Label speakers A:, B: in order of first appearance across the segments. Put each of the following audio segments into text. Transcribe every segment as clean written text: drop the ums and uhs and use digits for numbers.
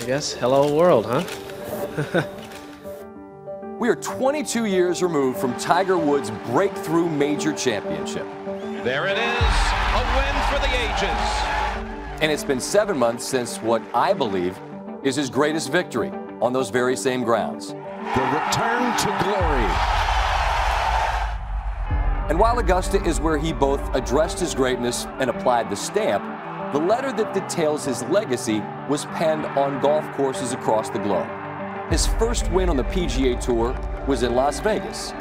A: I guess, hello world, huh?
B: We are 22 years removed from Tiger Woods' breakthrough major championship.
C: There it is, a win for the ages.
B: And it's been 7 months since what I believe is his greatest victory on those very same grounds.
C: The return to glory.
B: And while Augusta is where he both addressed his greatness and applied the stamp, the letter that details his legacy was penned on golf courses across the globe. His first win on the PGA Tour was in Las Vegas,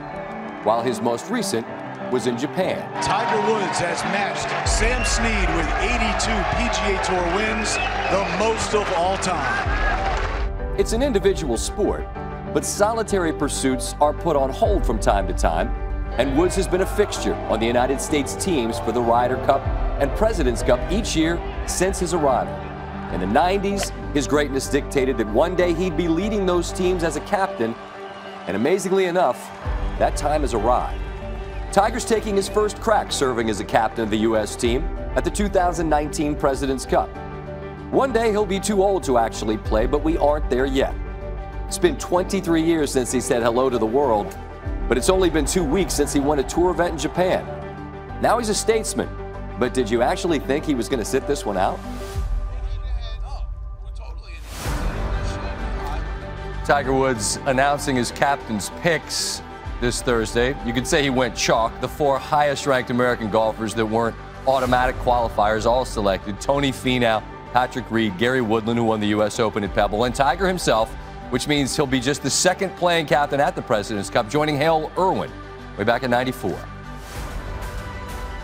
B: while his most recent was in Japan.
D: Tiger Woods has matched Sam Snead with 82 PGA Tour wins, the most of all time.
B: It's an individual sport, but solitary pursuits are put on hold from time to time, and Woods has been a fixture on the United States teams for the Ryder Cup and Presidents Cup each year since his arrival. In the 90s, his greatness dictated that one day he'd be leading those teams as a captain, and amazingly enough, that time has arrived. Tiger's taking his first crack serving as a captain of the U.S. team at the 2019 Presidents Cup. One day he'll be too old to actually play, but we aren't there yet. It's been 23 years since he said hello to the world, but it's only been 2 weeks since he won a tour event in Japan. Now he's a statesman, but did you actually think he was going to sit this one out? Tiger Woods announcing his captain's picks this Thursday. You could say he went chalk. The 4 highest-ranked American golfers that weren't automatic qualifiers all selected: Tony Finau, Patrick Reed, Gary Woodland, who won the U.S. Open at Pebble, and Tiger himself, which means he'll be just the second playing captain at the Presidents Cup, joining Hale Irwin way back in '94.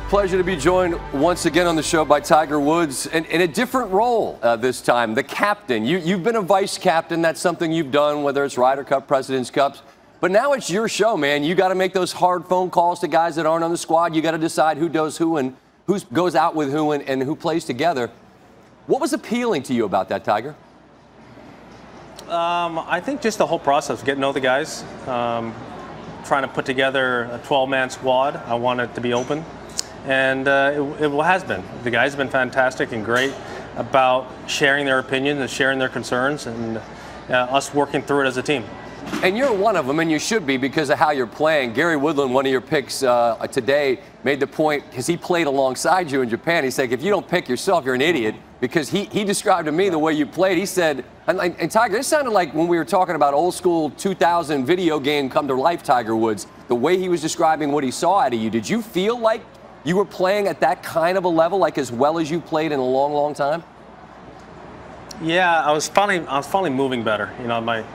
B: Pleasure to be joined once again on the show by Tiger Woods in a different role this time, the captain. You've been a vice captain. That's something you've done, whether it's Ryder Cup, Presidents Cups. But now it's your show, man. You got to make those hard phone calls to guys that aren't on the squad. You got to decide who does who and who goes out with who and who plays together. What was appealing to you about that, Tiger?
E: I think just the whole process, getting to know the guys, trying to put together a 12-man squad. I want it to be open. And it has been. The guys have been fantastic and great about sharing their opinions and sharing their concerns, and us working through it as a team.
B: And you're one of them, and you should be because of how you're playing. Gary Woodland, one of your picks today, made the point, because he played alongside you in Japan. He said, if you don't pick yourself, you're an idiot, because he described to me the way you played. He said, and Tiger, this sounded like when we were talking about old school 2000 video game come to life, Tiger Woods, the way he was describing what he saw out of you. Did you feel like you were playing at that kind of a level, like as well as you played in a long, long time?
E: Yeah, I was finally moving better. You know,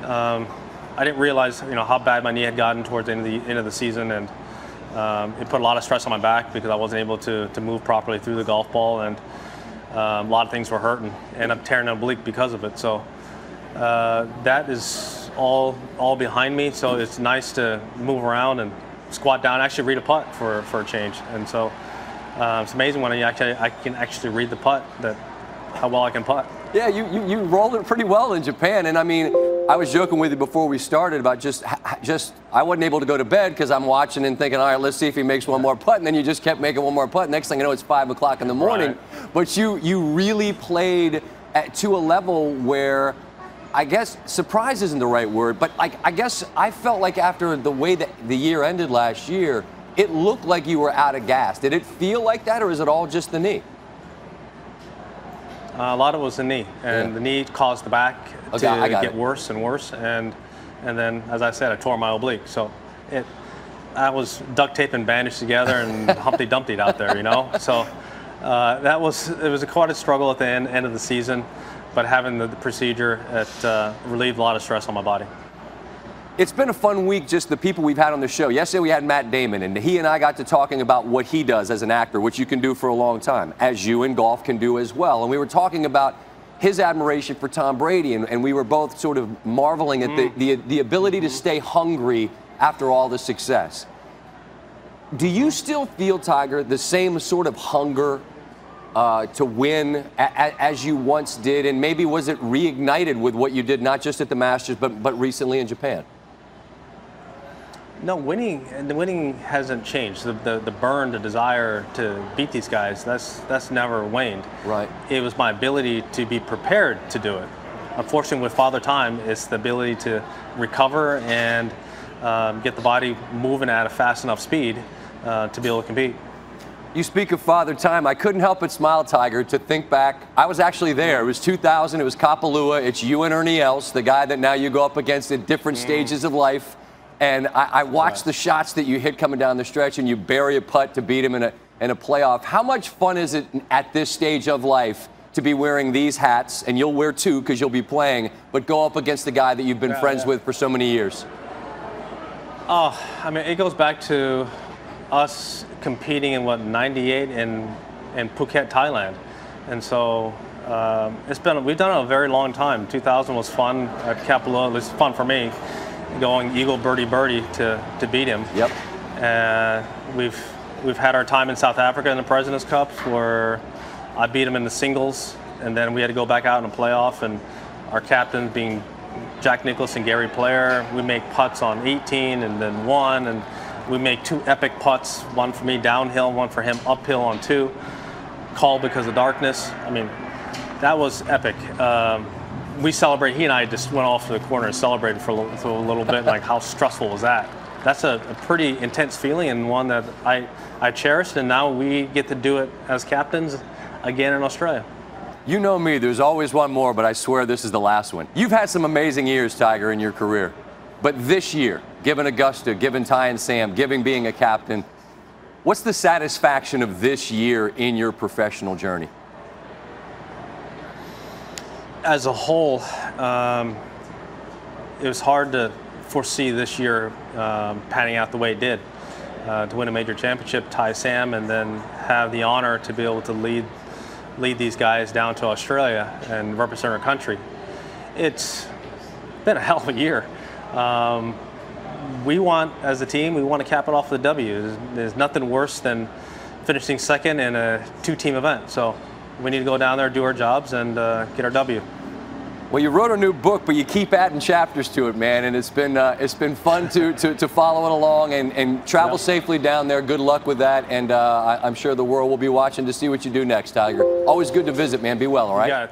E: I didn't realize, how bad my knee had gotten towards the end of the season, and it put a lot of stress on my back because I wasn't able to move properly through the golf ball, and a lot of things were hurting, and I'm tearing an oblique because of it. So that is all behind me. So it's nice to move around and squat down, actually read a putt for a change. And so it's amazing when I can actually read the putt, how well I can putt. Yeah,
B: you rolled it pretty well in Japan. And I mean, I was joking with you before we started about just I wasn't able to go to bed because I'm watching and thinking, all right, let's see if he makes one more putt. And then you just kept making one more putt. Next thing you know, it's 5 o'clock in the morning. Right. But you really played to a level where, I guess surprise isn't the right word, but I guess I felt like after the way that the year ended last year, it looked like you were out of gas. Did it feel like that, or is it all just the knee?
E: A lot of it was the knee, and the knee caused the back to get worse and worse, and then, as I said, I tore my oblique. So I was duct tape and bandaged together and Humpty Dumpty'd out there, So it was quite a struggle at the end of the season. But having the procedure, it relieved a lot of stress on my body.
B: It's been a fun week, just the people we've had on the show. Yesterday we had Matt Damon, and he and I got to talking about what he does as an actor, which you can do for a long time, as you in golf can do as well. And we were talking about his admiration for Tom Brady, and we were both sort of marveling at the ability to stay hungry after all the success. Do you still feel, Tiger, the same sort of hunger to win as you once did, and maybe was it reignited with what you did not just at the Masters but recently in Japan?
E: No, winning hasn't changed. The burn, the desire to beat these guys, that's never waned.
B: Right.
E: It was my ability to be prepared to do it. unfortunately with Father Time, it's the ability to recover and get the body moving at a fast enough speed to be able to compete.
B: You speak of Father Time. I couldn't help but smile, Tiger, to think back. I was actually there. It was 2000. It was Kapalua. It's you and Ernie Els, the guy that now you go up against at different stages of life. And I watched the shots that you hit coming down the stretch, and you bury a putt to beat him in a playoff. How much fun is it at this stage of life to be wearing these hats, and you'll wear two because you'll be playing, but go up against the guy that you've been friends with for so many years?
E: Oh, I mean, it goes back to us competing in, what, 98 in Phuket, Thailand. And so we've done it a very long time. 2000 was fun at Kapalua, at least fun for me, going eagle, birdie, birdie to beat him.
B: Yep.
E: We've had our time in South Africa in the Presidents Cup where I beat him in the singles, and then we had to go back out in a playoff, and our captains being Jack Nicklaus and Gary Player, we make putts on 18 and then 1, and we make 2 epic putts, one for me downhill, one for him uphill on 2. Called because of darkness. I mean, that was epic. We celebrate. He and I just went off to the corner and celebrated for a little bit. Like, how stressful was that? That's a pretty intense feeling, and one that I cherished, and now we get to do it as captains again in Australia.
B: You know me, there's always one more, but I swear this is the last one. You've had some amazing years, Tiger, in your career. But this year, given Augusta, given Ty and Sam, given being a captain, what's the satisfaction of this year in your professional journey?
E: As a whole, it was hard to foresee this year panning out the way it did. To win a major championship, Ty, Sam, and then have the honor to be able to lead these guys down to Australia and represent our country. It's been a hell of a year. We want, as a team, we want to cap it off with a W. There's nothing worse than finishing second in a 2-team event. So we need to go down there, do our jobs, and get our W.
B: Well, you wrote a new book, but you keep adding chapters to it, man, and it's been fun to follow it along and travel safely down there. Good luck with that, and I'm sure the world will be watching to see what you do next, Tiger. Always good to visit, man. Be well, all right?
E: Yeah,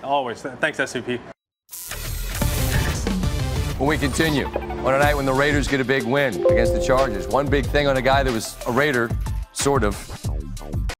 E: always. Thanks, SCP.
B: When we continue, on a night when the Raiders get a big win against the Chargers, one big thing on a guy that was a Raider, sort of,